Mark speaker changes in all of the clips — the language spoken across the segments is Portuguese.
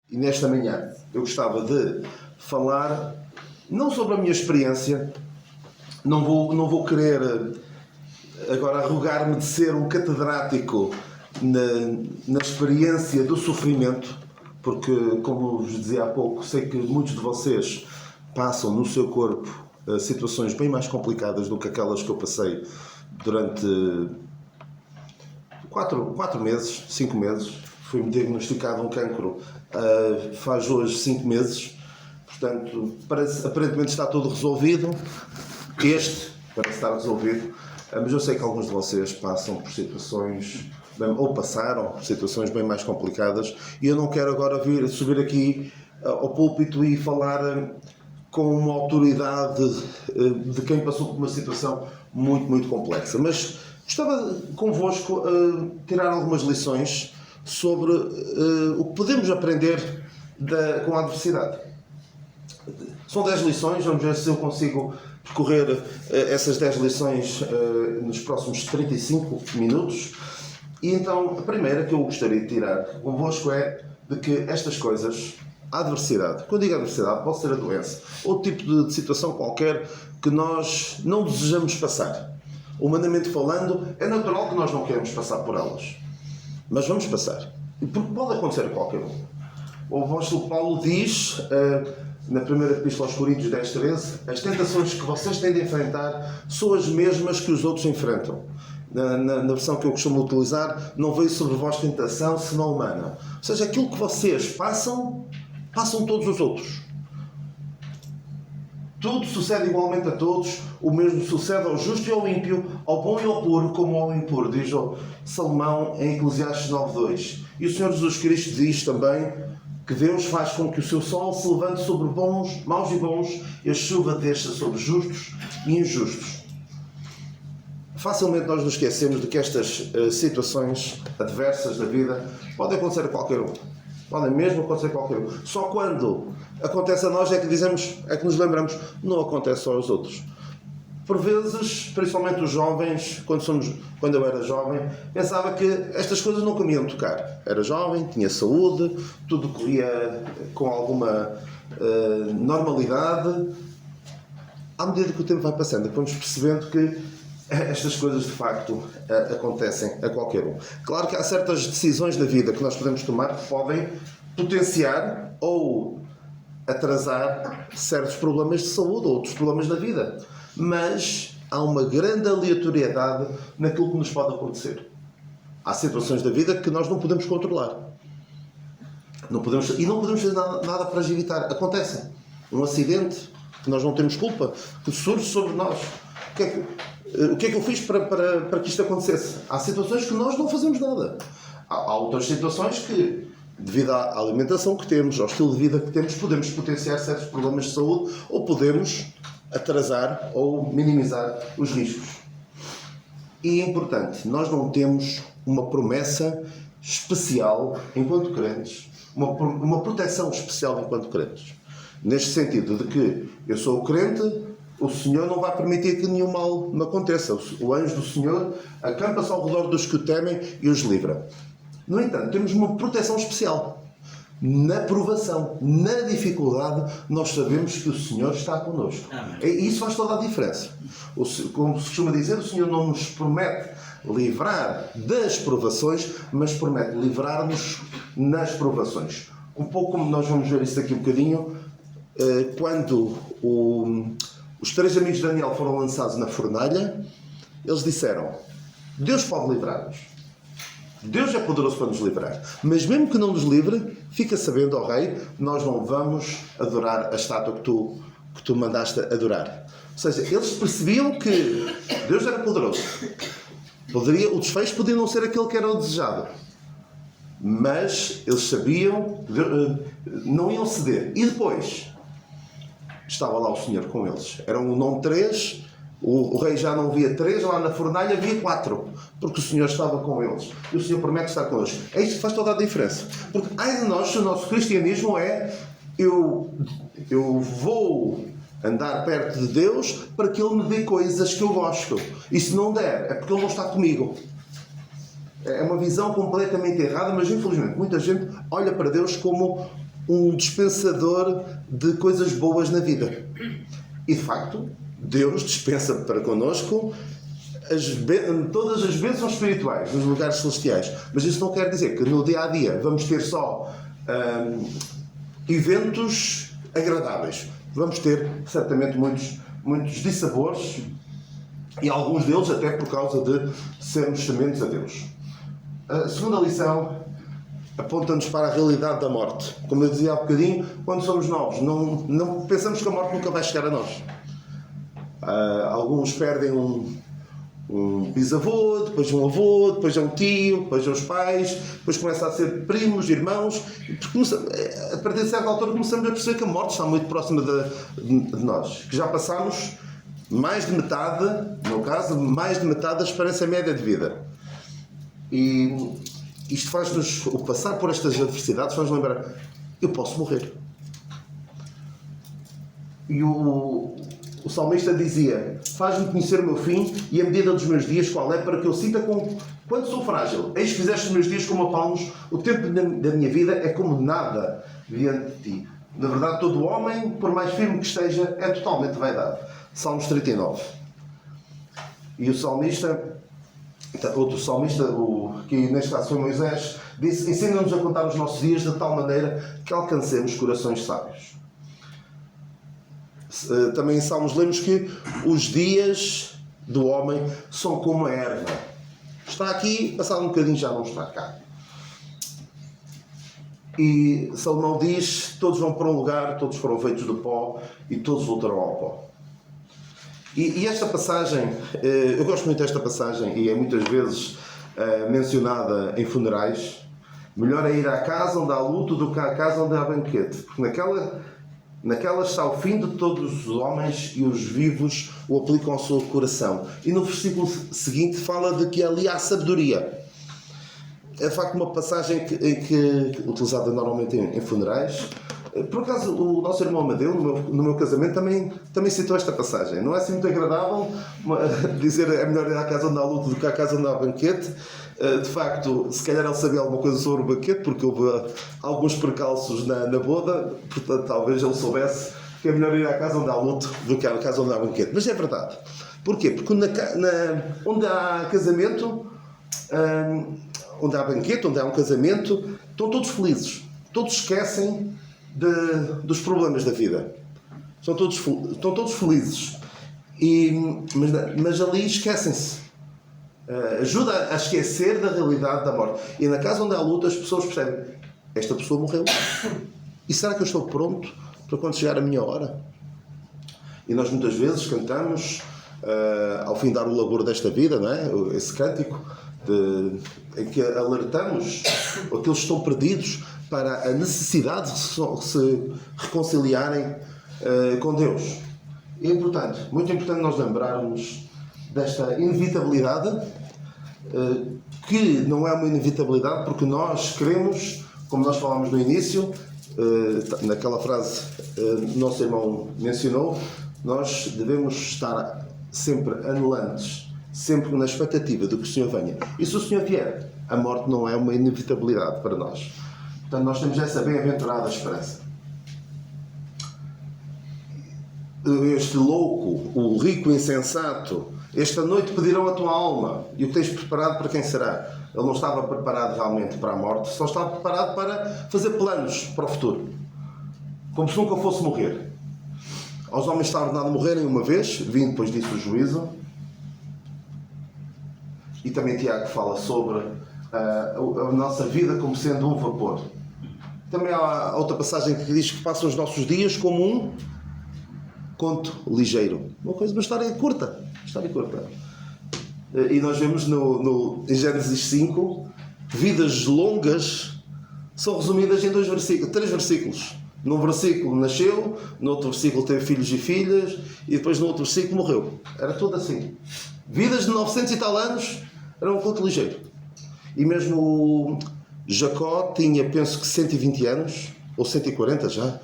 Speaker 1: E nesta manhã eu gostava de falar não sobre a minha experiência, não vou querer agora arrogar-me de ser um catedrático na experiência do sofrimento, porque, como vos dizia há pouco, sei que muitos de vocês passam no seu corpo situações bem mais complicadas do que aquelas que eu passei durante 4 meses, 5 meses. Fui-me diagnosticado um cancro faz hoje 5 meses. Portanto, aparentemente está tudo resolvido. Este parece estar resolvido. Mas eu sei que alguns de vocês passam por situações, ou passaram por situações bem mais complicadas. E eu não quero agora subir aqui ao púlpito e falar com uma autoridade de quem passou por uma situação muito, muito complexa. Mas gostava convosco tirar algumas lições sobre o que podemos aprender com a adversidade. São 10 lições, vamos ver se eu consigo percorrer essas 10 lições nos próximos 35 minutos. E então, a primeira que eu gostaria de tirar convosco é de que estas coisas, a adversidade, quando digo adversidade, pode ser a doença, ou tipo de situação qualquer que nós não desejamos passar. Humanamente falando, é natural que nós não queremos passar por elas. Mas vamos passar. Porque pode acontecer a qualquer um. O apóstolo Paulo diz, na primeira epístola aos Coríntios 10:13, as tentações que vocês têm de enfrentar são as mesmas que os outros enfrentam. Na versão que eu costumo utilizar, não veio sobre vós tentação senão humana. Ou seja, aquilo que vocês passam todos os outros. Tudo sucede igualmente a todos, o mesmo sucede ao justo e ao ímpio, ao bom e ao puro, como ao impuro, diz o Salomão em Eclesiastes 9:2. E o Senhor Jesus Cristo diz também que Deus faz com que o seu sol se levante sobre maus e bons, e a chuva desça sobre justos e injustos. Facilmente nós nos esquecemos de que estas situações adversas da vida podem acontecer a qualquer um. Podem mesmo acontecer a qualquer um. Só quando acontece a nós é que nos lembramos, não acontece só aos outros. Por vezes, principalmente os jovens, quando eu era jovem, pensava que estas coisas nunca me iam tocar. Era jovem, tinha saúde, tudo corria com alguma normalidade. À medida que o tempo vai passando, vamos percebendo que estas coisas de facto acontecem a qualquer um. Claro que há certas decisões da vida que nós podemos tomar que podem potenciar ou atrasar certos problemas de saúde ou outros problemas da vida. Mas há uma grande aleatoriedade naquilo que nos pode acontecer. Há situações da vida que nós não podemos controlar. Não podemos fazer nada para as evitar. Acontecem. Um acidente que nós não temos culpa, que surge sobre nós. O que é que eu fiz para que isto acontecesse? Há situações que nós não fazemos nada. Há outras situações que, devido à alimentação que temos, ao estilo de vida que temos, podemos potenciar certos problemas de saúde ou podemos atrasar ou minimizar os riscos. E é importante, nós não temos uma promessa especial enquanto crentes, uma proteção especial enquanto crentes. Neste sentido de que eu sou o crente, o Senhor não vai permitir que nenhum mal me aconteça. O anjo do Senhor acampa-se ao redor dos que o temem e os livra. No entanto, temos uma proteção especial. Na provação, na dificuldade, nós sabemos que o Senhor está connosco. E isso faz toda a diferença. Como se costuma dizer, o Senhor não nos promete livrar das provações, mas promete livrar-nos nas provações. Um pouco como nós vamos ver isso daqui um bocadinho, quando os 3 amigos de Daniel foram lançados na fornalha, eles disseram: Deus pode livrar-nos. Deus é poderoso para nos livrar. Mas mesmo que não nos livre, fica sabendo, ó rei, nós não vamos adorar a estátua que tu mandaste adorar. Ou seja, eles percebiam que Deus era poderoso. O desfecho podia não ser aquele que era o desejado. Mas eles sabiam, não iam ceder. E depois, estava lá o Senhor com eles. Eram não 3, o rei já não via 3, lá na fornalha via 4, porque o Senhor estava com eles. E o Senhor promete estar connosco. É isto que faz toda a diferença. Porque ai de nós, se o nosso cristianismo é eu vou andar perto de Deus para que Ele me dê coisas que eu gosto. E se não der, é porque Ele não está comigo. É uma visão completamente errada, mas infelizmente muita gente olha para Deus como um dispensador de coisas boas na vida. E de facto, Deus dispensa para connosco todas as bênçãos espirituais nos lugares celestiais. Mas isso não quer dizer que no dia a dia vamos ter só eventos agradáveis. Vamos ter certamente muitos dissabores, e alguns deles até por causa de sermos tementes a Deus. A segunda lição aponta-nos para a realidade da morte. Como eu dizia há bocadinho, quando somos novos, não pensamos que a morte nunca vai chegar a nós. Alguns perdem um bisavô, depois um avô, depois é um tio, depois é os pais, depois começa a ser primos, irmãos, e a partir de certa altura começamos a perceber que a morte está muito próxima de nós, que já passamos mais de metade, no caso, mais de metade da esperança média de vida. E isto faz-nos, o passar por estas adversidades, faz-nos lembrar, eu posso morrer. E o salmista dizia, faz-me conhecer o meu fim e a medida dos meus dias qual é, para que eu sinta quanto sou frágil. Eis que fizeste os meus dias como a palmos, o tempo da minha vida é como nada diante de ti. Na verdade, todo homem, por mais firme que esteja, é totalmente vaidade. Salmos 39. E o salmista, outro salmista, que neste caso foi Moisés, disse, ensina-nos a contar os nossos dias de tal maneira que alcancemos corações sábios. Também em Salmos lemos que os dias do homem são como a erva. Está aqui, passado um bocadinho já não está cá. E Salomão diz, todos vão para um lugar, todos foram feitos do pó e todos voltarão ao pó. E esta passagem, eu gosto muito desta passagem e é muitas vezes mencionada em funerais. Melhor é ir à casa onde há luto do que à casa onde há banquete. Porque naquela está o fim de todos os homens e os vivos o aplicam ao seu coração. E no versículo seguinte fala de que ali há sabedoria. É de facto uma passagem utilizada normalmente em funerais. Por acaso, o nosso irmão Amadeu, no meu casamento, também citou esta passagem. Não é assim muito agradável dizer é melhor ir à casa onde há luto do que à casa onde há banquete. De facto, se calhar ele sabia alguma coisa sobre o banquete, porque houve alguns percalços na boda, portanto, talvez ele soubesse que é melhor ir à casa onde há luto do que à casa onde há banquete. Mas é verdade. Porquê? Porque onde há casamento, onde há banquete, onde há um casamento, estão todos felizes. Todos esquecem dos problemas da vida. Estão todos felizes. Mas ali esquecem-se. Ajuda a esquecer da realidade da morte. E na casa onde há luta, as pessoas percebem: esta pessoa morreu. E será que eu estou pronto para quando chegar a minha hora? E nós muitas vezes cantamos, ao findar o labor desta vida, não é? Esse cântico em que alertamos aqueles que estão perdidos para a necessidade de se reconciliarem com Deus. É importante, muito importante nós lembrarmos desta inevitabilidade, que não é uma inevitabilidade porque nós queremos, como nós falámos no início, naquela frase que nosso irmão mencionou, nós devemos estar sempre anulantes, sempre na expectativa de que o Senhor venha. E se o Senhor vier, a morte não é uma inevitabilidade para nós. Portanto, nós temos essa bem-aventurada esperança. Este louco, o rico insensato, esta noite pedirão a tua alma. E o que tens preparado para quem será? Ele não estava preparado realmente para a morte, só estava preparado para fazer planos para o futuro. Como se nunca fosse morrer. Aos homens está ordenado morrerem uma vez, vindo depois disso o juízo. E também Tiago fala sobre a nossa vida como sendo um vapor. Também há outra passagem que diz que passam os nossos dias como um conto ligeiro. Uma história curta. E nós vemos em Gênesis 5, vidas longas são resumidas em 3 versículos. Num versículo nasceu, no outro versículo teve filhos e filhas, e depois no outro versículo morreu. Era tudo assim. Vidas de 900 e tal anos era um conto ligeiro. E mesmo Jacó tinha, penso que 120 anos, ou 140 já,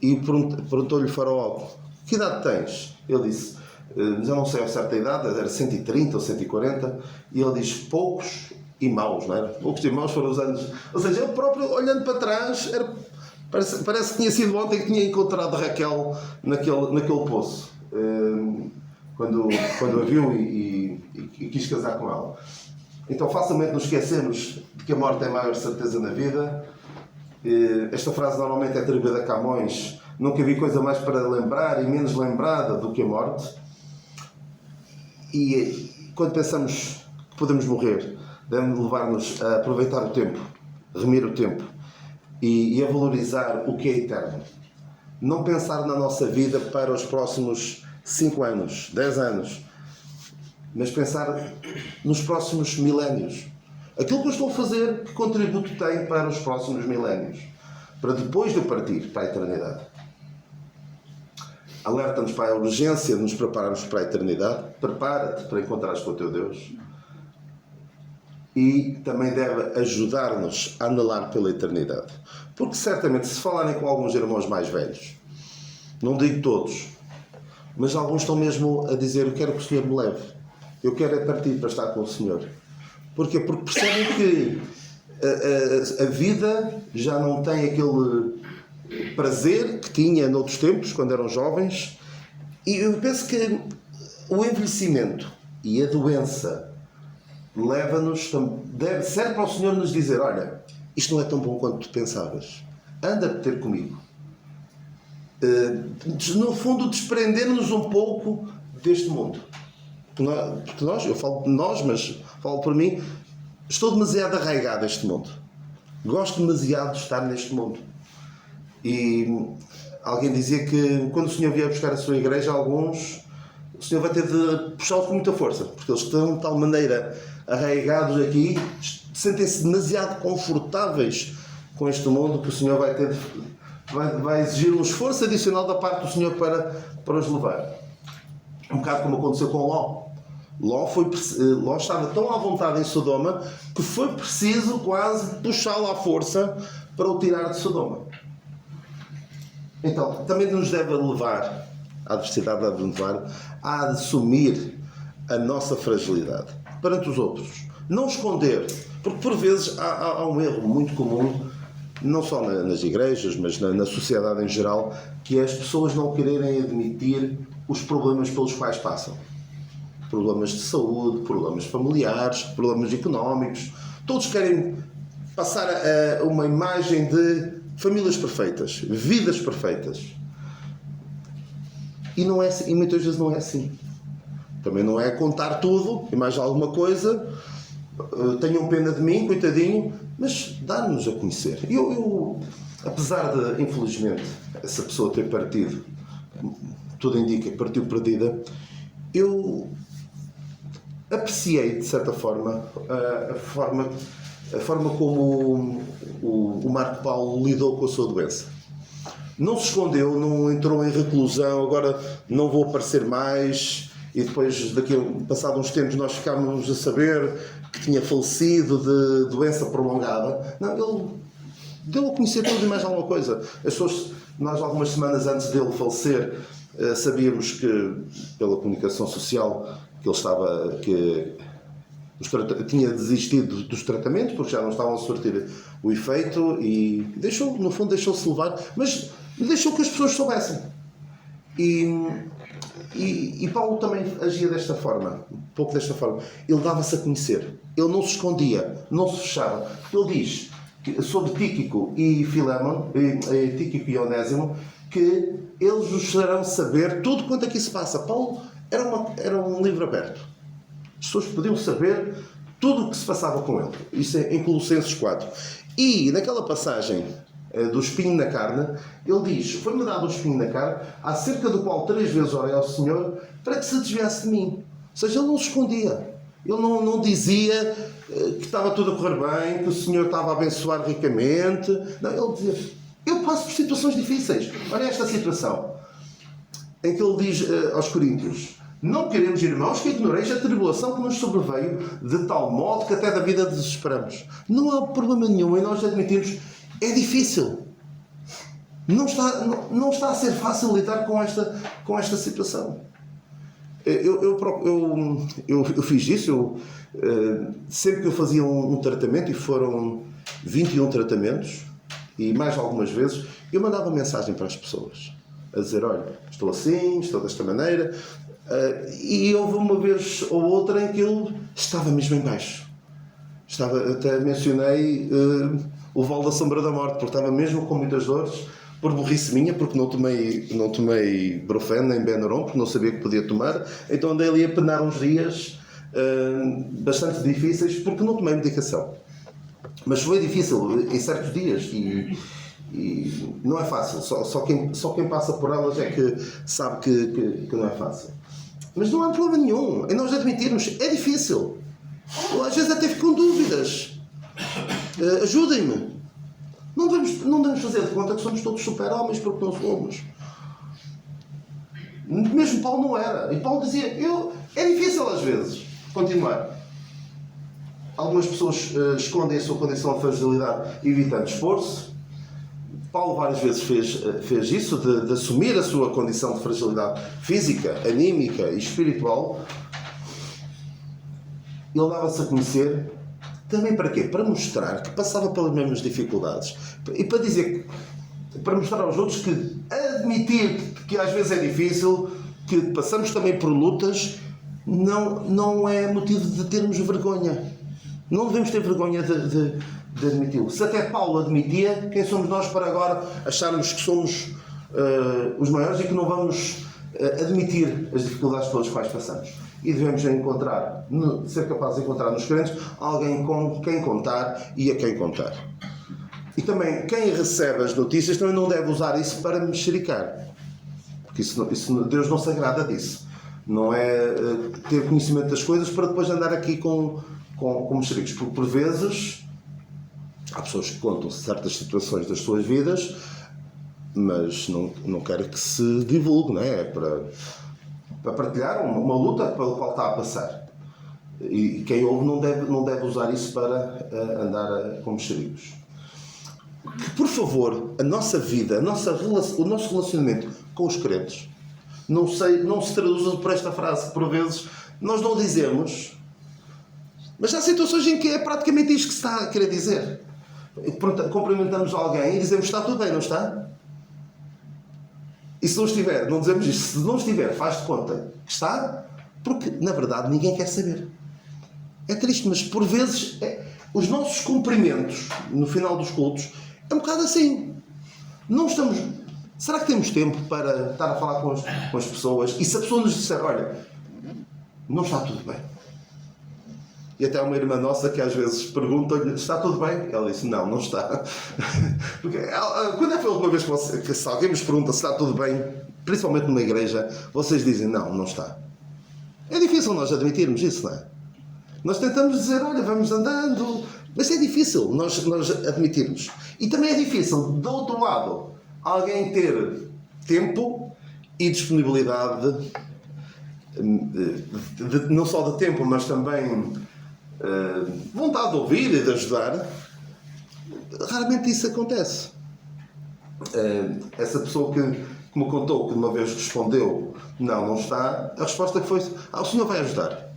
Speaker 1: e perguntou-lhe o faraó: que idade tens? Ele disse, já não sei a certa idade, era 130 ou 140, e ele diz, poucos e maus, não era? Poucos e maus foram os anos. Ou seja, ele próprio, olhando para trás, Parece que tinha sido ontem que tinha encontrado Raquel naquele poço, quando a viu e quis casar com ela. Então facilmente nos esquecemos de que a morte é a maior certeza na vida. Esta frase normalmente é atribuída a Camões: nunca vi coisa mais para lembrar e menos lembrada do que a morte. E quando pensamos que podemos morrer, deve levar-nos a aproveitar o tempo, remir o tempo e a valorizar o que é eterno. Não pensar na nossa vida para os próximos 5 anos, 10 anos, mas pensar nos próximos milénios. Aquilo que eu estou a fazer, que contributo tem para os próximos milénios, para depois de eu partir para a eternidade. Alerta-nos para a urgência de nos prepararmos para a eternidade. Prepara-te para encontrares com o teu Deus. E também deve ajudar-nos a anelar pela eternidade. Porque certamente, se falarem com alguns irmãos mais velhos, não digo todos, mas alguns estão mesmo a dizer: eu quero que o Senhor me leve, eu quero é partir para estar com o Senhor. Porquê? Porque percebem que a vida já não tem aquele prazer que tinha noutros tempos, quando eram jovens. E eu penso que o envelhecimento e a doença leva-nos, serve para o Senhor nos dizer: olha, isto não é tão bom quanto tu pensavas, anda a ter comigo. No fundo, desprender-nos um pouco deste mundo. Porque nós, eu falo de nós, mas falo por mim, estou demasiado arraigado a este mundo. Gosto demasiado de estar neste mundo. E alguém dizia que quando o Senhor vier buscar a sua igreja, alguns, o Senhor vai ter de puxá-los com muita força, porque eles estão de tal maneira arraigados aqui, sentem-se demasiado confortáveis com este mundo, que o Senhor vai exigir um esforço adicional da parte do Senhor para os levar. Um bocado como aconteceu com Ló. Ló estava tão à vontade em Sodoma que foi preciso quase puxá-lo à força para o tirar de Sodoma. Então, também nos deve levar, a adversidade deve nos levar a assumir a nossa fragilidade perante os outros. Não esconder, porque por vezes há um erro muito comum, não só nas igrejas, mas na sociedade em geral, que é as pessoas não quererem admitir os problemas pelos quais passam. Problemas de saúde, problemas familiares, problemas económicos. Todos querem passar uma imagem de famílias perfeitas, vidas perfeitas. E muitas vezes não é assim. Também não é contar tudo e mais alguma coisa. Tenham pena de mim, coitadinho, mas dar-nos a conhecer. Eu, apesar de, infelizmente, essa pessoa ter partido, tudo indica que partiu perdida, eu apreciei, de certa forma, a forma como o Marco Paulo lidou com a sua doença. Não se escondeu, não entrou em reclusão, agora não vou aparecer mais, e depois, passado uns tempos, nós ficámos a saber que tinha falecido de doença prolongada. Não, ele deu a conhecer tudo e mais alguma coisa. Nós, algumas semanas antes dele falecer, sabíamos que, pela comunicação social, que tinha desistido dos tratamentos, porque já não estavam a surtir o efeito, e no fundo deixou-se levar, mas deixou que as pessoas soubessem. E Paulo também agia desta forma, um pouco desta forma. Ele dava-se a conhecer, ele não se escondia, não se fechava. Ele diz sobre Tíquico e Filémon, Tíquico e Onésimo, que eles nos farão saber tudo quanto aqui se passa. Paulo era um livro aberto. As pessoas podiam saber tudo o que se passava com ele. Isso é em Colossenses 4. E naquela passagem do espinho na carne, ele diz: foi-me dado um espinho na carne, acerca do qual 3 vezes orei ao Senhor para que se desviasse de mim. Ou seja, ele não se escondia. Ele não dizia que estava tudo a correr bem, que o Senhor estava a abençoar ricamente. Não, ele dizia: eu passo por situações difíceis. Olha esta situação em que ele diz aos Coríntios: não queremos, irmãos, que ignoreis a tribulação que nos sobreveio, de tal modo que até da vida desesperamos. Não há problema nenhum em nós admitirmos. É difícil. Não está a ser fácil lidar com esta situação. Eu fiz isso. Sempre que eu fazia um tratamento, e foram 21 tratamentos, e mais algumas vezes, eu mandava mensagem para as pessoas, a dizer, olha, estou assim, estou desta maneira, e houve uma vez ou outra em que eu estava mesmo em baixo. Até mencionei o Vale da Sombra da Morte, porque estava mesmo com muitas dores, por burrice minha, porque não tomei Brufen nem Benuron, porque não sabia que podia tomar, então andei ali a penar uns dias bastante difíceis, porque não tomei medicação. Mas foi difícil em certos dias e não é fácil, só quem passa por elas é que sabe que não é fácil. Mas não há problema nenhum em nós admitirmos, é difícil. Eu, às vezes até fico com dúvidas. Ajudem-me. Não devemos fazer de conta que somos todos super-homens, porque não somos. Mesmo Paulo não era. E Paulo dizia, é difícil às vezes continuar. Algumas pessoas escondem a sua condição de fragilidade evitando esforço. Paulo várias vezes fez isso, de assumir a sua condição de fragilidade física, anímica e espiritual. Ele dava-se a conhecer também para quê? Para mostrar que passava pelas mesmas dificuldades. E para dizer, para mostrar aos outros que admitir que às vezes é difícil, que passamos também por lutas, não é motivo de termos vergonha. Não devemos ter vergonha de admiti-lo. Se até Paulo admitia, quem somos nós para agora acharmos que somos os maiores e que não vamos admitir as dificuldades pelas quais passamos? E devemos ser capazes de encontrar nos crentes alguém com quem contar e a quem contar. E também, quem recebe as notícias também não deve usar isso para mexericar. Porque Deus não se agrada disso. Não é ter conhecimento das coisas para depois andar aqui com mexericos. Porque por vezes há pessoas que contam certas situações das suas vidas, mas não querem que se divulgue, não é? Para partilhar uma luta pela qual está a passar. E quem ouve não deve usar isso para andar com mexericos. Que, por favor, a nossa vida, o nosso relacionamento com os crentes não se traduza por esta frase que por vezes nós não dizemos, mas há situações em que é praticamente isto que se está a querer dizer. Cumprimentamos alguém e dizemos, está tudo bem, não está? E se não estiver, não dizemos isto. Se não estiver, faz de conta que está, porque na verdade ninguém quer saber. É triste, mas por vezes os nossos cumprimentos no final dos cultos é um bocado assim. Não estamos. Será que temos tempo para estar a falar com as pessoas? E se a pessoa nos disser, olha, não está tudo bem. E até há uma irmã nossa que às vezes pergunta-lhe, está tudo bem? Ela disse, não está. Porque, quando é que foi a última vez que se alguém nos pergunta se está tudo bem, principalmente numa igreja, vocês dizem, não está. É difícil nós admitirmos isso, não é? Nós tentamos dizer, olha, vamos andando, mas é difícil nós admitirmos. E também é difícil, do outro lado, alguém ter tempo e disponibilidade, não só de tempo, mas também vontade de ouvir e de ajudar. Raramente isso acontece. Essa pessoa que me contou que uma vez respondeu não está, a resposta que foi o senhor vai ajudar.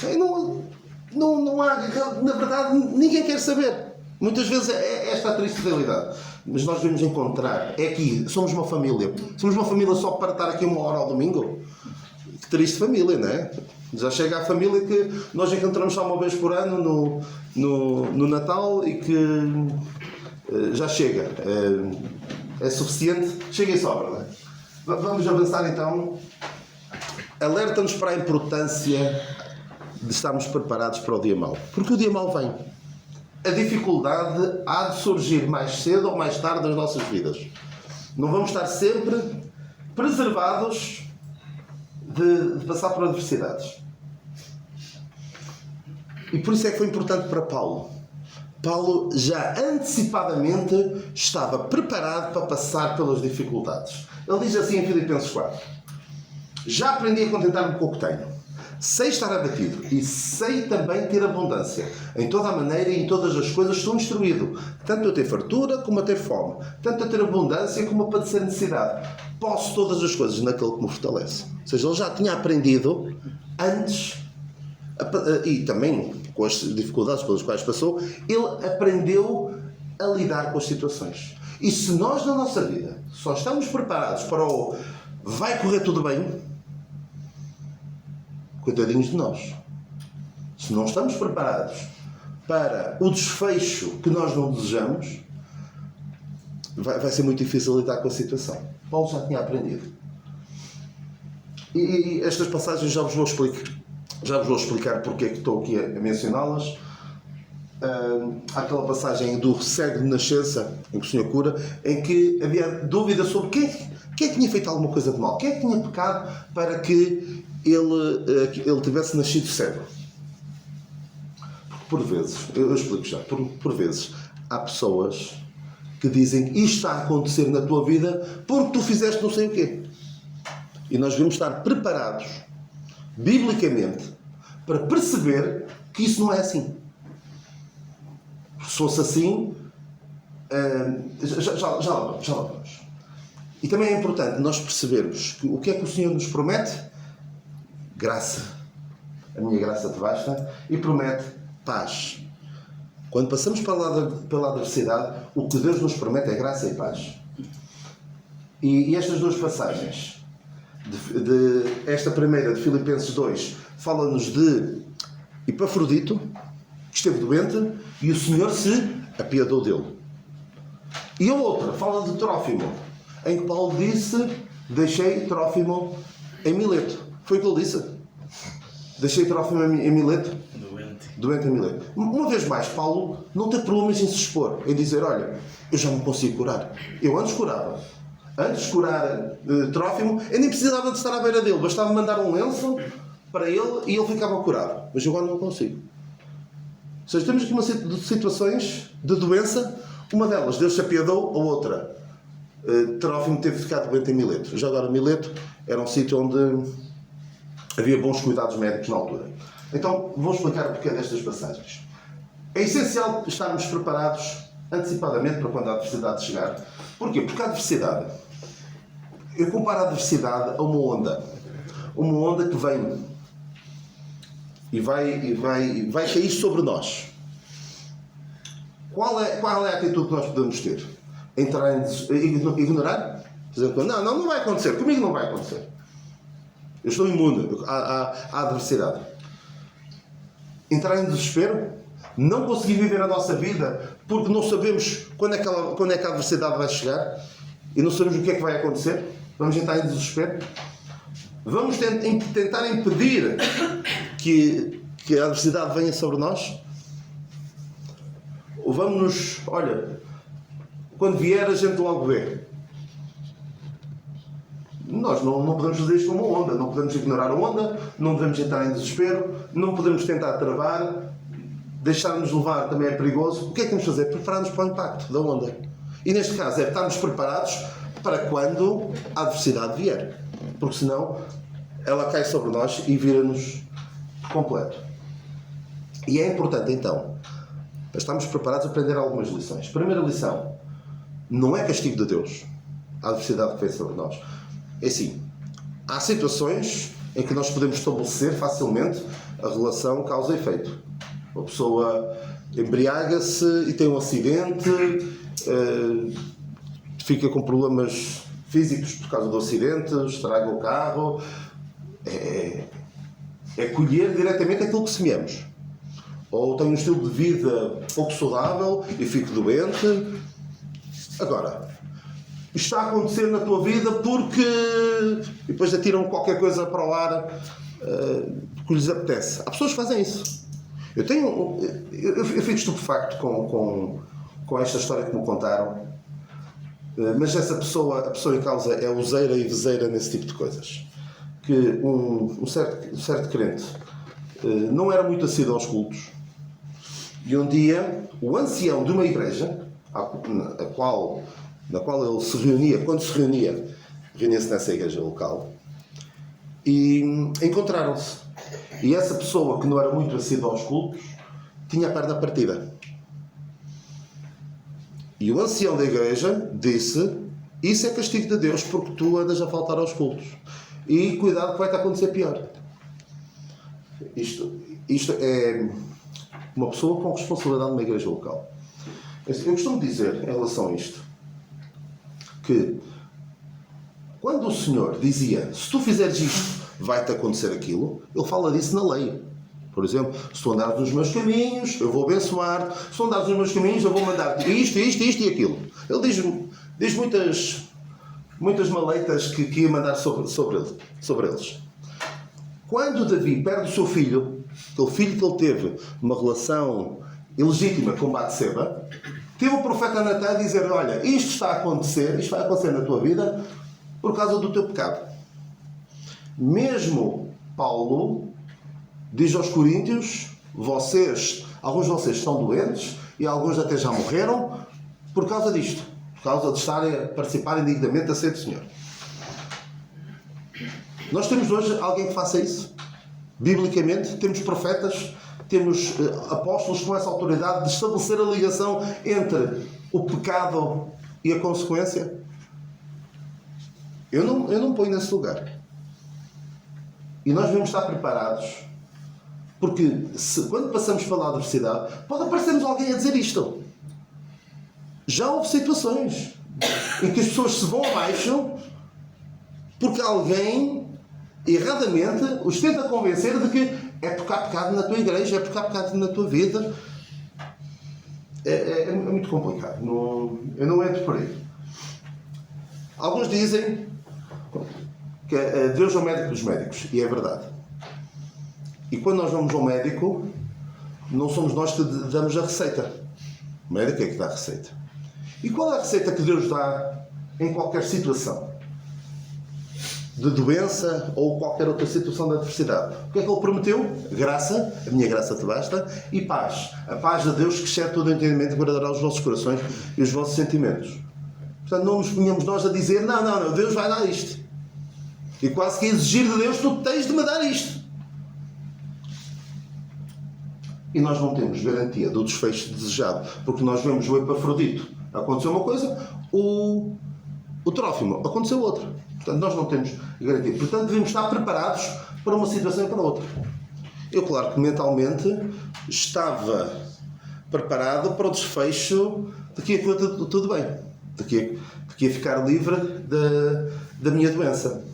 Speaker 1: E não há, na verdade ninguém quer saber. Muitas vezes é esta a triste realidade. Mas nós devemos encontrar, é aqui, somos uma família só para estar aqui uma hora ao domingo. Que triste família, não é? Já chega a família que nós encontramos só uma vez por ano no Natal e que já chega. É suficiente, chega e sobra, não é? Vamos avançar então. Alerta-nos para a importância de estarmos preparados para o dia mau. Porque o dia mau vem. A dificuldade há de surgir mais cedo ou mais tarde nas nossas vidas. Não vamos estar sempre preservados de passar por adversidades. E por isso é que foi importante para Paulo. Paulo já antecipadamente estava preparado para passar pelas dificuldades. Ele diz assim em Filipenses 4: já aprendi a contentar-me com o que tenho. Sei estar abatido e sei também ter abundância. Em toda a maneira e em todas as coisas sou instruído, tanto a ter fartura como a ter fome, tanto a ter abundância como a padecer necessidade. Posso todas as coisas naquele que me fortalece. Ou seja, ele já tinha aprendido antes, e também com as dificuldades pelas quais passou, ele aprendeu a lidar com as situações. E se nós na nossa vida só estamos preparados para o vai correr tudo bem, coitadinhos de nós. Se não estamos preparados para o desfecho que nós não desejamos, vai ser muito difícil lidar com a situação. Paulo já tinha aprendido. E estas passagens já vos vou explicar porque é que estou aqui a mencioná-las. Há aquela passagem do cego de nascença, em que o Senhor cura, em que havia dúvida sobre quem é que tinha feito alguma coisa de mal, quem é que tinha pecado para que ele tivesse nascido cego. Porque por vezes, eu explico já, por vezes há pessoas que dizem que isto está a acontecer na tua vida porque tu fizeste não sei o quê. E nós devemos estar preparados, biblicamente, para perceber que isso não é assim. Se fosse assim, já lá vamos. E também é importante nós percebermos que o que é que o Senhor nos promete? Graça. A minha graça te basta. E promete paz. Quando passamos pela adversidade, o que Deus nos promete é graça e paz. E estas duas passagens, esta primeira de Filipenses 2, fala-nos de Epafrodito, que esteve doente, e o Senhor se apiedou dele. E a outra fala de Trófimo, em que Paulo disse: deixei Trófimo em Mileto. Foi o que ele disse. Deixei Trófimo em Mileto. Doente em Mileto. Uma vez mais, Paulo não tem problemas em se expor, em dizer: olha, eu já me consigo curar. Eu antes curava. Antes de curar Trófimo, eu nem precisava de estar à beira dele. Bastava mandar um lenço para ele e ele ficava curado. Mas eu agora não consigo. Ou seja, temos aqui uma situações de doença. Uma delas, Deus se apiedou. A outra, Trófimo teve de ficar doente em Mileto. Já agora, Mileto era um sítio onde havia bons cuidados médicos na altura. Então, vou explicar o porquê destas passagens. É essencial estarmos preparados antecipadamente para quando a adversidade chegar. Porquê? Porque a adversidade, eu comparo a adversidade a uma onda. Uma onda que vem e vai cair sobre nós. Qual é a atitude que nós podemos ter? Entrar em ignorar? Dizer, não vai acontecer. Comigo não vai acontecer. Eu estou imune à adversidade. Entrar em desespero? Não conseguir viver a nossa vida porque não sabemos quando é que a adversidade vai chegar e não sabemos o que é que vai acontecer? Vamos entrar em desespero? Vamos tentar impedir que a adversidade venha sobre nós? Ou vamos olha, quando vier a gente logo vê. Nós não podemos fazer isto como uma onda, não podemos ignorar a onda, não devemos entrar em desespero, não podemos tentar travar, deixar-nos levar também é perigoso. O que é que temos de fazer? Preparar-nos para o impacto da onda. E neste caso é estarmos preparados para quando a adversidade vier, porque senão ela cai sobre nós e vira-nos por completo. E é importante então estarmos preparados a aprender algumas lições. Primeira lição: não é castigo de Deus a adversidade que vem sobre nós. É assim, há situações em que nós podemos estabelecer facilmente a relação causa e efeito. Uma pessoa embriaga-se e tem um acidente, fica com problemas físicos por causa do acidente, estraga o carro. É colher diretamente aquilo que semeamos. Ou tem um estilo de vida pouco saudável e fico doente. Agora, isto está a acontecer na tua vida porque... E depois atiram qualquer coisa para o ar que lhes apetece. Há pessoas que fazem isso. Eu fico estupefacto com esta história que me contaram. Mas a pessoa em causa é useira e vezeira nesse tipo de coisas. Que um certo crente não era muito assíduo aos cultos. E um dia, o ancião de uma igreja, na qual ele se reunia, quando se reunia-se nessa igreja local, e encontraram-se. E essa pessoa, que não era muito assídua aos cultos, tinha a perna partida. E o ancião da igreja disse: isso é castigo de Deus porque tu andas a faltar aos cultos. E cuidado que vai-te acontecer pior. Isto é uma pessoa com responsabilidade numa igreja local. Eu costumo dizer, em relação a isto, que quando o Senhor dizia, se tu fizeres isto, vai-te acontecer aquilo, ele fala disso na lei. Por exemplo, se tu andares nos meus caminhos, eu vou abençoar-te. Se tu andares nos meus caminhos, eu vou mandar-te isto e aquilo. Ele diz muitas maleitas que ia mandar sobre eles. Quando Davi perde o seu filho, aquele filho que ele teve uma relação ilegítima com Batseba, teve o profeta Natan a dizer, olha, isto vai acontecer na tua vida por causa do teu pecado. Mesmo Paulo diz aos coríntios, alguns de vocês estão doentes e alguns até já morreram por causa disto, por causa de participarem dignamente da ceia do Senhor. Nós temos hoje alguém que faça isso? Biblicamente, temos profetas, temos apóstolos com essa autoridade de estabelecer a ligação entre o pecado e a consequência? Eu não me ponho nesse lugar. E nós devemos estar preparados, porque quando passamos pela adversidade, pode aparecer-nos alguém a dizer isto. Já houve situações em que as pessoas se vão abaixo porque alguém, erradamente, os tenta convencer de que é porque há pecado na tua igreja, é porque há pecado na tua vida. É muito complicado. Eu não entro por aí. Alguns dizem que Deus é o médico dos médicos, e é verdade. E quando nós vamos ao médico, não somos nós que damos a receita. O médico é que dá a receita. E qual é a receita que Deus dá em qualquer situação de doença ou qualquer outra situação de adversidade? O que é que Ele prometeu? Graça, a minha graça te basta, e paz. A paz de Deus que excede todo o entendimento guardará os vossos corações e os vossos sentimentos. Portanto, não nos ponhamos nós a dizer, não, Deus vai dar isto. E quase que exigir de Deus, tu tens de me dar isto. E nós não temos garantia do desfecho desejado, porque nós vemos o Epafrodito, aconteceu uma coisa, o Trófimo, aconteceu outra. Portanto, nós não temos garantia. Portanto, devemos estar preparados para uma situação e para outra. Eu, claro que mentalmente estava preparado para o desfecho de que ia tudo bem, de que ia ficar livre da minha doença.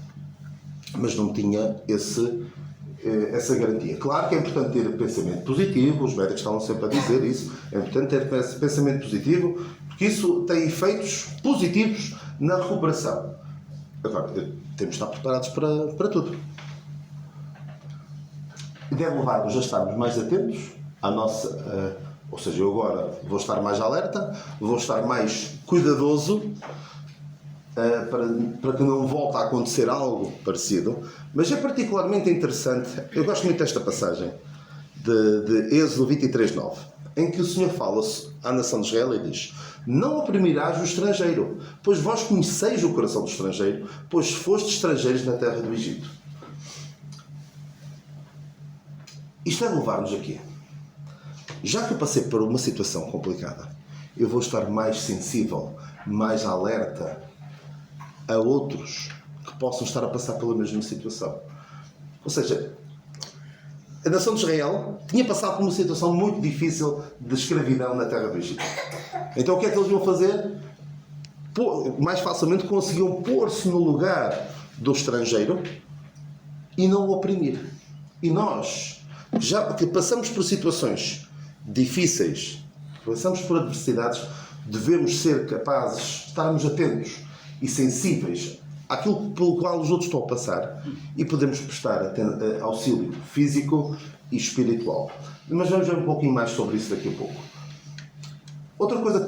Speaker 1: Mas não tinha essa garantia. Claro que é importante ter pensamento positivo, os médicos estavam sempre a dizer isso, é importante ter pensamento positivo, porque isso tem efeitos positivos na recuperação. Agora, temos de estar preparados para tudo. Deve levar-nos a estarmos mais atentos à nossa... ou seja, eu agora vou estar mais alerta, vou estar mais cuidadoso para que não volte a acontecer algo parecido. Mas é particularmente interessante, eu gosto muito desta passagem de Êxodo 23:9, em que o Senhor fala à nação de Israel e diz: não oprimirás o estrangeiro, pois vós conheceis o coração do estrangeiro, pois fostes estrangeiros na terra do Egito. Isto é levar-nos aqui. Já que eu passei por uma situação complicada, eu vou estar mais sensível, mais alerta a outros que possam estar a passar pela mesma situação. Ou seja, a nação de Israel tinha passado por uma situação muito difícil de escravidão na terra do Egito. Então o que é que eles iam fazer? Mais facilmente conseguiam pôr-se no lugar do estrangeiro e não o oprimir. E nós, já que passamos por situações difíceis, passamos por adversidades, devemos ser capazes, estarmos atentos e sensíveis àquilo pelo qual os outros estão a passar e podemos prestar auxílio físico e espiritual. Mas vamos ver um pouquinho mais sobre isso daqui a pouco. Outra coisa que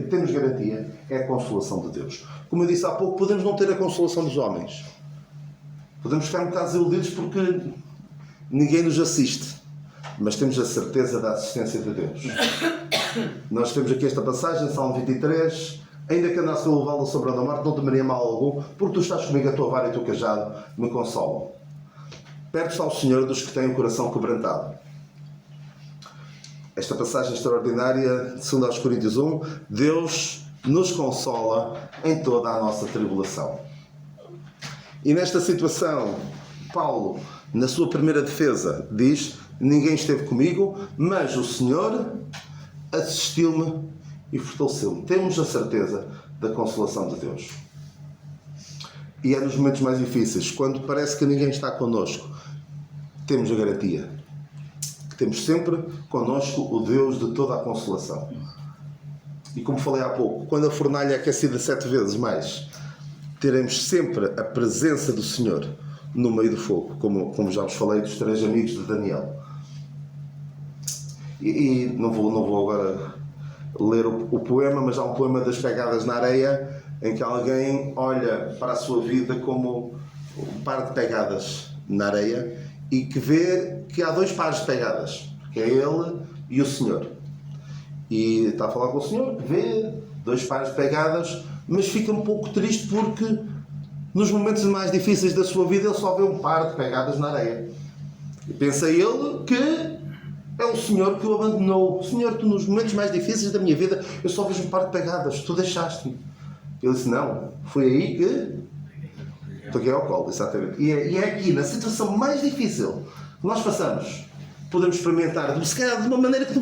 Speaker 1: temos garantia, é a consolação de Deus. Como eu disse há pouco, podemos não ter a consolação dos homens. Podemos ficar um bocado desiludidos porque ninguém nos assiste. Mas temos a certeza da assistência de Deus. Nós temos aqui esta passagem, Salmo 23... ainda que andasse pelo vale da sombra da morte, não temeria mal algum, porque tu estás comigo, a tua vara e o teu cajado me consolam. Perto está o Senhor dos que têm o coração quebrantado. Esta passagem extraordinária, segundo aos Coríntios 1, Deus nos consola em toda a nossa tribulação. E nesta situação, Paulo, na sua primeira defesa, diz: ninguém esteve comigo, mas o Senhor assistiu-me e fortaleceu-me. Temos a certeza da consolação de Deus. E é nos momentos mais difíceis, quando parece que ninguém está connosco, temos a garantia que temos sempre connosco o Deus de toda a consolação. E como falei há pouco, quando a fornalha é aquecida 7 vezes mais, teremos sempre a presença do Senhor no meio do fogo, como já vos falei dos 3 amigos de Daniel. E não vou agora ler o poema, mas há um poema das pegadas na areia, em que alguém olha para a sua vida como um par de pegadas na areia e que vê que há 2 pares de pegadas, que é ele e o Senhor. E está a falar com o Senhor, vê 2 pares de pegadas, mas fica um pouco triste porque nos momentos mais difíceis da sua vida ele só vê um par de pegadas na areia. E pensa ele que é o Senhor que o abandonou. Senhor, tu nos momentos mais difíceis da minha vida eu só vejo um par de pegadas, tu deixaste-me. Ele disse, não, foi aí que peguei ao colo, exatamente. E é aqui, na situação mais difícil que nós passamos, podemos experimentar, se calhar de uma maneira que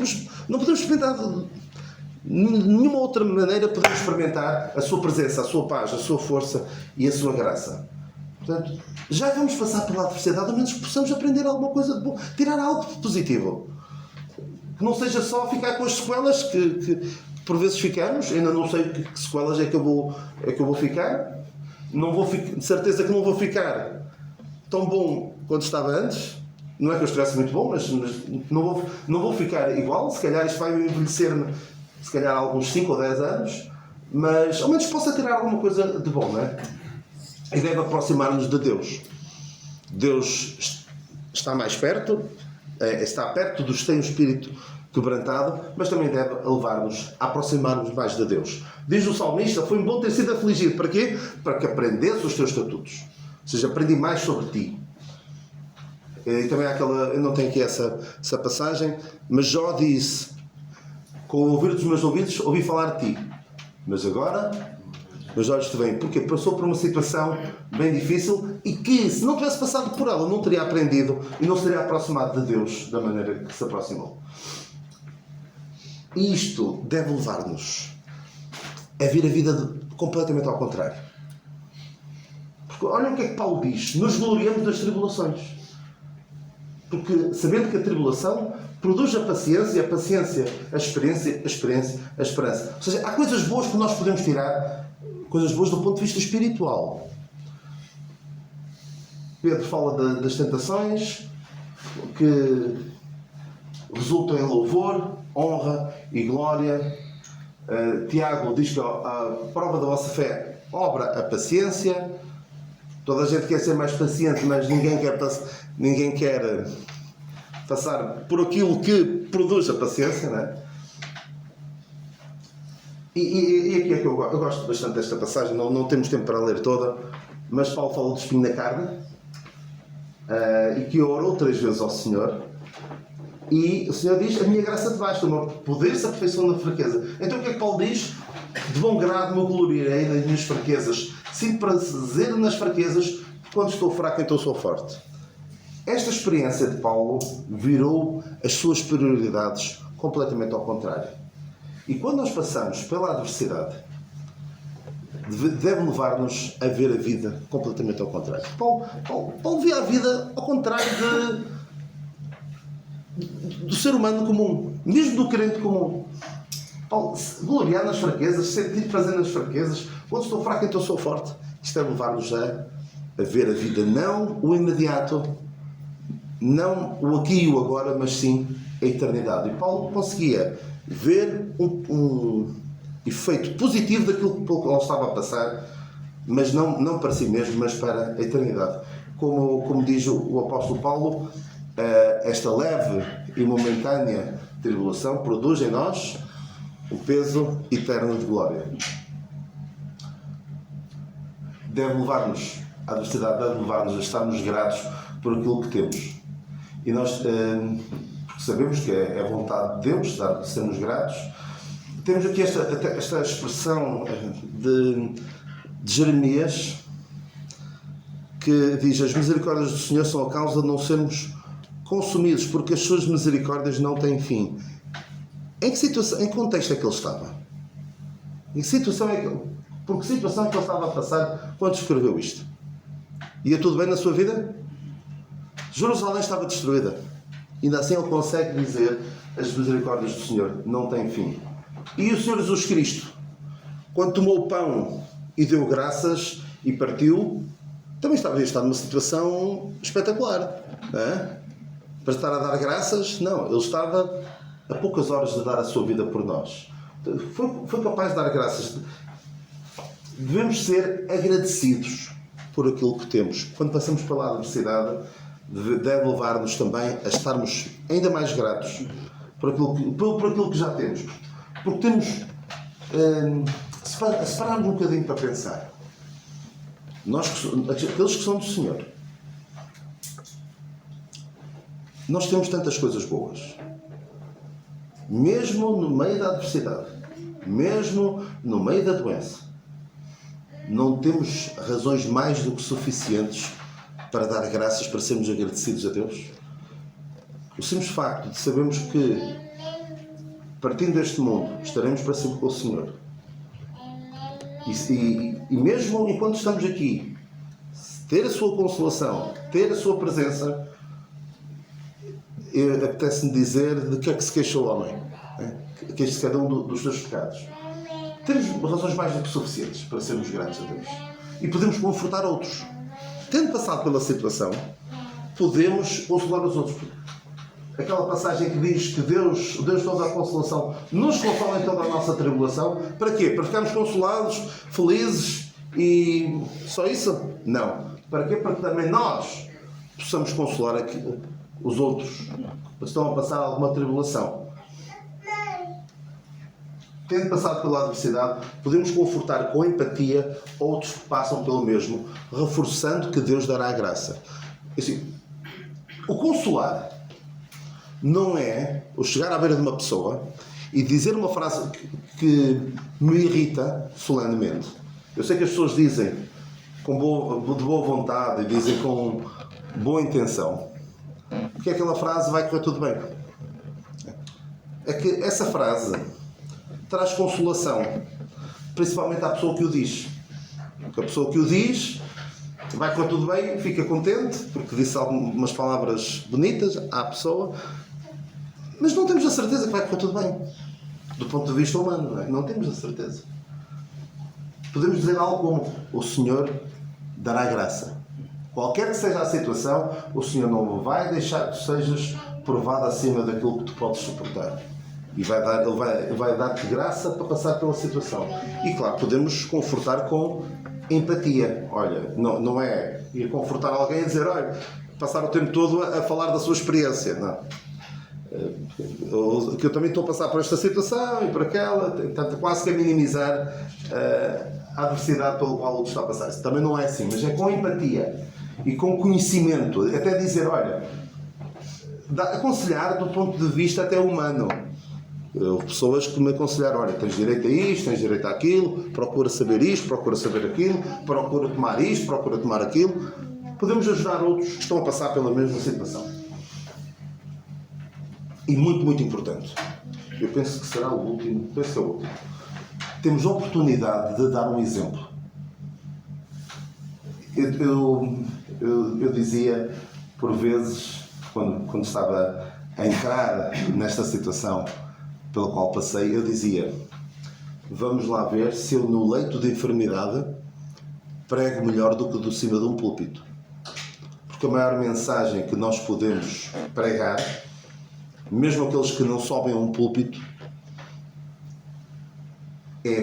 Speaker 1: não podemos experimentar de nenhuma outra maneira, podemos experimentar a sua presença, a sua paz, a sua força e a sua graça. Portanto, já vamos passar pela adversidade, ao menos que possamos aprender alguma coisa de bom, tirar algo de positivo. Que não seja só ficar com as sequelas que por vezes ficamos, ainda não sei que sequelas é que eu vou ficar. De certeza que não vou ficar tão bom quanto estava antes. Não é que eu estivesse muito bom, mas não vou ficar igual. Se calhar isto vai envelhecer-me, se calhar alguns 5 ou 10 anos, mas ao menos possa tirar alguma coisa de bom, não é? E deve aproximar-nos de Deus. Deus está mais perto, está perto dos que têm o espírito quebrantado, mas também deve levar-nos a aproximar-nos mais de Deus. Diz o salmista, foi bom ter sido afligido. Para quê? Para que aprendesse os teus estatutos. Ou seja, aprendi mais sobre ti. E também há aquela, eu não tenho aqui essa passagem, mas Jó disse, com o ouvir dos meus ouvidos, ouvi falar de ti. Mas agora, meus olhos te veem. Porque passou por uma situação bem difícil e que, se não tivesse passado por ela, não teria aprendido e não se teria aproximado de Deus da maneira que se aproximou. E isto deve levar-nos a vir a vida completamente ao contrário. Porque olha o que é que Paulo diz. Nos gloriamos das tribulações. Porque sabendo que a tribulação produz a paciência, e a paciência a experiência, a esperança. Ou seja, há coisas boas que nós podemos tirar, coisas boas do ponto de vista espiritual. Pedro fala das tentações que resultam em louvor, honra e glória. Tiago diz que a prova da vossa fé obra a paciência. Toda a gente quer ser mais paciente, mas ninguém quer passar por aquilo que produz a paciência, não é? E aqui é que eu gosto bastante desta passagem, não temos tempo para ler toda, mas Paulo fala do espinho na carne, e que orou 3 vezes ao Senhor, e o Senhor diz, a minha graça te basta, o meu poder se aperfeiçoa na fraqueza. Então o que é que Paulo diz? De bom grado me gloriarei nas minhas fraquezas, sinto prazer nas fraquezas, quando estou fraco então sou forte. Esta experiência de Paulo virou as suas prioridades completamente ao contrário. E quando nós passamos pela adversidade, deve levar-nos a ver a vida completamente ao contrário. Paulo via a vida ao contrário do ser humano comum, mesmo do crente comum. Paulo, gloriar nas fraquezas, sentir prazer nas fraquezas, quando estou fraco então sou forte. Isto é levar-nos a ver a vida, não o imediato, não o aqui e o agora, mas sim a eternidade. E Paulo conseguia ver um efeito positivo daquilo que ele estava a passar, mas não para si mesmo, mas para a eternidade. Como diz o apóstolo Paulo, esta leve e momentânea tribulação produz em nós o peso eterno de glória. Deve levar-nos, a adversidade deve levar-nos a estarmos gratos por aquilo que temos. E nós, porque sabemos que é a vontade de Deus sermos gratos, temos aqui esta expressão de Jeremias, que diz, as misericórdias do Senhor são a causa de não sermos consumidos, porque as suas misericórdias não têm fim. Em que contexto é que ele estava? Em que situação é que Por que situação que ele estava a passar quando escreveu isto? Ia tudo bem na sua vida? Jerusalém estava destruída. Ainda assim ele consegue dizer: as misericórdias do Senhor não têm fim. E o Senhor Jesus Cristo, quando tomou o pão e deu graças e partiu, também estava a estar numa situação espetacular. Não é? Para estar a dar graças? Não, ele estava a poucas horas de dar a sua vida por nós. Foi capaz de dar graças. Devemos ser agradecidos por aquilo que temos. Quando passamos pela adversidade, deve levar-nos também a estarmos ainda mais gratos por aquilo que já temos. Porque temos, se pararmos um bocadinho para pensar, aqueles que são do Senhor, nós temos tantas coisas boas. Mesmo no meio da adversidade, mesmo no meio da doença, não temos razões mais do que suficientes para dar graças, para sermos agradecidos a Deus. O simples facto de sabermos que, partindo deste mundo, estaremos para sempre com o Senhor. E mesmo enquanto estamos aqui, ter a sua consolação, ter a sua presença, apetece-me dizer de que é que se queixa o homem. Queixa-se cada um dos seus pecados. Temos razões mais do que suficientes para sermos gratos a Deus. E podemos confortar outros. Tendo passado pela situação, podemos consolar os outros. Aquela passagem que diz que Deus toda a consolação, nos consola em toda a nossa tribulação. Para quê? Para ficarmos consolados, felizes e só isso? Não. Para quê? Para que também nós possamos consolar os outros que estão a passar alguma tribulação. Tendo passado pela adversidade, podemos confortar com empatia outros que passam pelo mesmo, reforçando que Deus dará a graça. Assim, o consolar não é o chegar à beira de uma pessoa e dizer uma frase que me irrita solenemente. Eu sei que as pessoas dizem de boa vontade e dizem com boa intenção, porque aquela frase vai correr tudo bem. É que essa frase traz consolação, principalmente à pessoa que o diz. Porque a pessoa que o diz vai correr tudo bem, fica contente, porque disse algumas palavras bonitas à pessoa, mas não temos a certeza que vai correr tudo bem. Do ponto de vista humano, não é? Não temos a certeza. Podemos dizer algo como: o Senhor dará graça. Qualquer que seja a situação, o Senhor não vai deixar que tu sejas provado acima daquilo que tu podes suportar. E Ele vai dar-te graça para passar pela situação. E claro, podemos confortar com empatia. Olha, não é ir confortar alguém e dizer: olha, passar o tempo todo a falar da sua experiência. Não. Que eu também estou a passar por esta situação e por aquela, portanto, quase que a minimizar a adversidade pelo qual o outro está a passar. Isso também não é assim, mas é com empatia e com conhecimento. Até dizer: olha, aconselhar do ponto de vista até humano. Houve pessoas que me aconselharam: olha, tens direito a isto, tens direito àquilo, procura saber isto, procura saber aquilo, procura tomar isto, procura tomar aquilo. Podemos ajudar outros que estão a passar pela mesma situação. E muito, muito importante, eu penso que será o último, temos a oportunidade de dar um exemplo. Eu dizia, por vezes, quando estava a entrar nesta situação pela qual passei, eu dizia: vamos lá ver se eu no leito de enfermidade prego melhor do que do cima de um púlpito. Porque a maior mensagem que nós podemos pregar, mesmo aqueles que não sobem a um púlpito, é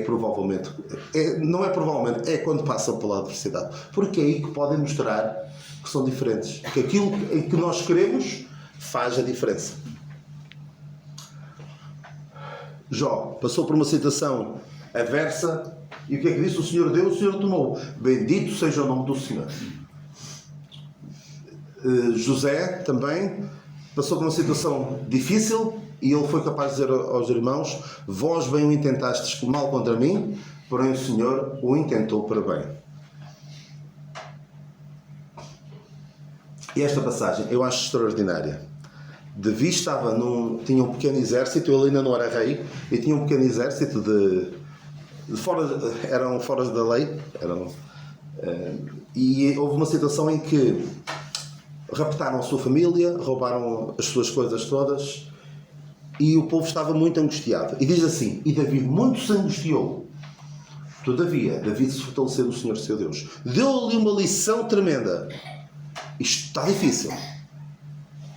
Speaker 1: quando passam pela adversidade. Porque é aí que podem mostrar que são diferentes. Que aquilo em que nós queremos faz a diferença. Jó passou por uma situação adversa e o que é que disse? O Senhor deu, o Senhor tomou. Bendito seja o nome do Senhor. José também passou por uma situação difícil e ele foi capaz de dizer aos irmãos: vós bem o intentastes mal contra mim, porém o Senhor o intentou para bem. E esta passagem eu acho extraordinária. Davi tinha um pequeno exército, ele ainda não era rei, e tinha um pequeno exército eram fora da lei, e houve uma situação em que raptaram a sua família, roubaram as suas coisas todas, e o povo estava muito angustiado. E diz assim: e Davi muito se angustiou. Todavia, Davi se fortaleceu no Senhor seu Deus. Deu-lhe uma lição tremenda. Isto está difícil.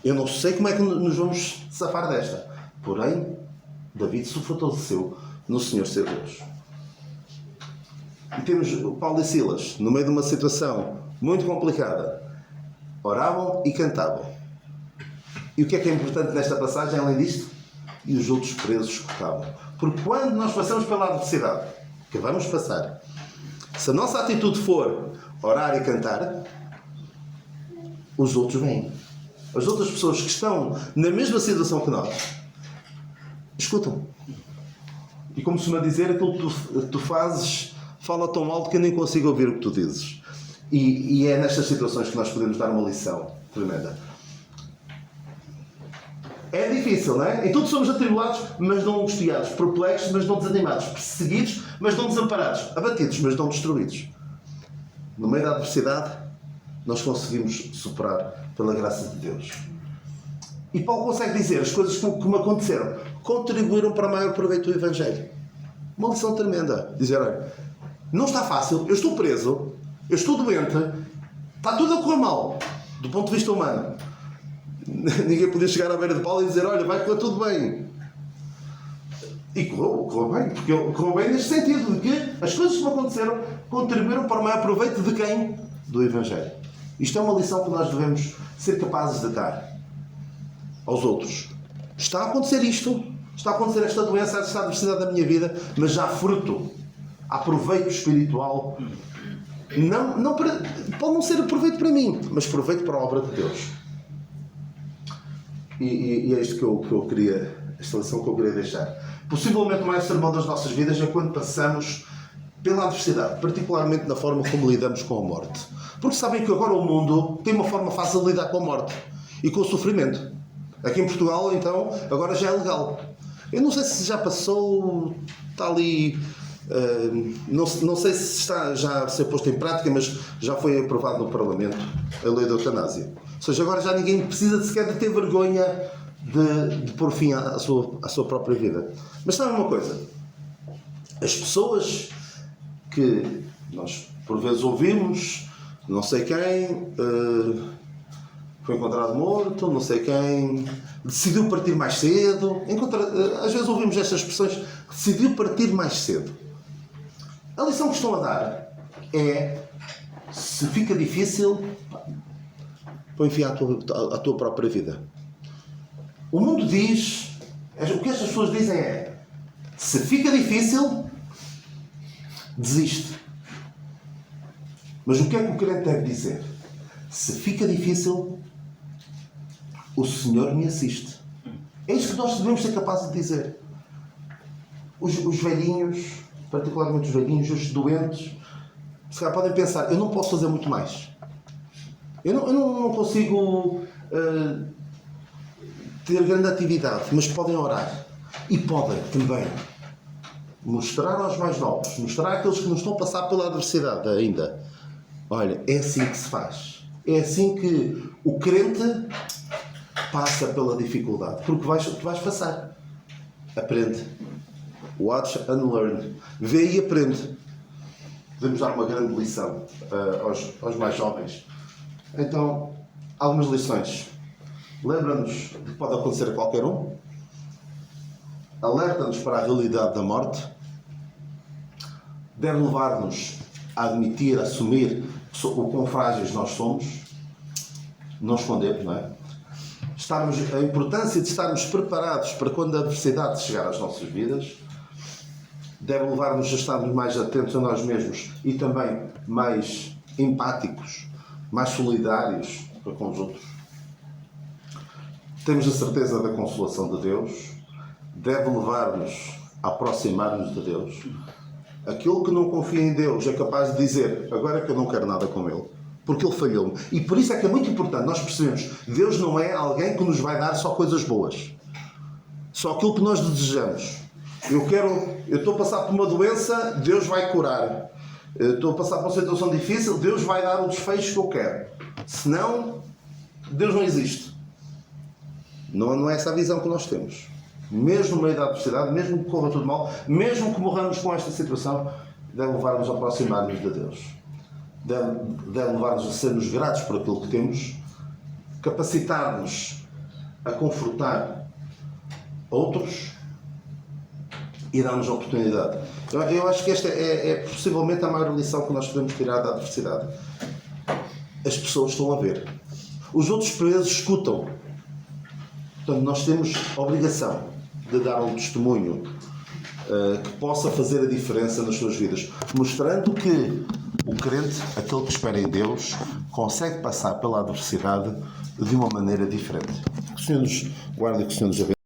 Speaker 1: Eu não sei como é que nos vamos safar desta. Porém, Davi se fortaleceu no Senhor seu Deus. E temos o Paulo e Silas, no meio de uma situação muito complicada. Oravam e cantavam. E o que é importante nesta passagem, além disto? E os outros presos escutavam. Porque quando nós passamos pela adversidade, que vamos passar, se a nossa atitude for orar e cantar, os outros vêm. As outras pessoas que estão na mesma situação que nós escutam. E como se me dizer, aquilo que tu fazes fala tão alto que eu nem consigo ouvir o que tu dizes. E é nestas situações que nós podemos dar uma lição tremenda. É difícil, não é? Em tudo somos atribulados, mas não angustiados, perplexos, mas não desanimados, perseguidos, mas não desamparados, abatidos, mas não destruídos. No meio da adversidade, nós conseguimos superar pela graça de Deus. E Paulo consegue dizer as coisas que me aconteceram contribuíram para maior proveito do Evangelho. Uma lição tremenda. Dizer: olha, não está fácil, eu estou preso, eu estou doente, está tudo a correr mal, do ponto de vista humano. Ninguém podia chegar à beira de Paulo e dizer: olha, vai correr tudo bem. E correu bem, porque correu bem neste sentido de que as coisas que me aconteceram contribuíram para o maior proveito de quem? Do Evangelho. Isto é uma lição que nós devemos ser capazes de dar aos outros. Está a acontecer isto, está a acontecer esta doença, esta adversidade da minha vida, mas já há fruto, há proveito espiritual. Pode não ser proveito para mim, mas proveito para a obra de Deus. E é isto que eu queria, esta lição que eu queria deixar. Possivelmente o mais sermão das nossas vidas é quando passamos pela adversidade, particularmente na forma como lidamos com a morte. Porque sabem que agora o mundo tem uma forma fácil de lidar com a morte e com o sofrimento. Aqui em Portugal, então, agora já é legal. Eu não sei se já passou, está ali... não sei se está já a ser posto em prática, mas já foi aprovado no Parlamento a lei da eutanásia. Ou seja, agora já ninguém precisa sequer de ter vergonha de pôr fim à sua própria vida. Mas sabe uma coisa? As pessoas que nós por vezes ouvimos, não sei quem foi encontrado morto, não sei quem decidiu partir mais cedo. Às vezes ouvimos estas expressões: decidiu partir mais cedo. A lição que estão a dar é: se fica difícil, põe fim à tua própria vida. O mundo diz, o que estas pessoas dizem é: se fica difícil, desiste. Mas o que é que o crente deve dizer? Se fica difícil, o Senhor me assiste. É isto que nós devemos ser capazes de dizer. Os velhinhos, particularmente os velhinhos, os doentes, se calhar podem pensar: eu não posso fazer muito mais. Eu não consigo ter grande atividade, mas podem orar. E podem também mostrar aos mais novos, mostrar àqueles que não estão a passar pela adversidade ainda: olha, é assim que se faz. É assim que o crente passa pela dificuldade. Porque tu vais passar. Aprende. Watch and learn. Vê e aprende. Podemos dar uma grande lição aos mais jovens. Então, algumas lições. Lembra-nos de que pode acontecer a qualquer um. Alerta-nos para a realidade da morte. Deve levar-nos a admitir, a assumir o quão frágeis nós somos. Não esconder, não é? A importância de estarmos preparados para quando a adversidade chegar às nossas vidas. Deve levar-nos a estarmos mais atentos a nós mesmos e também mais empáticos, mais solidários para com os outros. Temos a certeza da consolação de Deus. Deve levar-nos a aproximar-nos de Deus. Aquele que não confia em Deus é capaz de dizer: agora é que eu não quero nada com Ele, porque Ele falhou-me. E por isso é que é muito importante nós percebermos: Deus não é alguém que nos vai dar só coisas boas, só aquilo que nós desejamos. Eu estou a passar por uma doença, Deus vai curar. Eu estou a passar por uma situação difícil, Deus vai dar o desfecho que eu quero. Senão, Deus não existe. Não é essa a visão que nós temos. Mesmo no meio da adversidade, mesmo que corra tudo mal, mesmo que morramos com esta situação, deve levar-nos a aproximar-nos de Deus. Deve levar-nos a sermos gratos por aquilo que temos, capacitar-nos a confortar outros e dar-nos a oportunidade. Eu acho que esta é possivelmente a maior lição que nós podemos tirar da adversidade. As pessoas estão a ver. Os outros presos escutam. Portanto, nós temos a obrigação de dar um testemunho que possa fazer a diferença nas suas vidas, mostrando que o crente, aquele que espera em Deus, consegue passar pela adversidade de uma maneira diferente. Que o Senhor nos guarde e que o Senhor nos abençoe.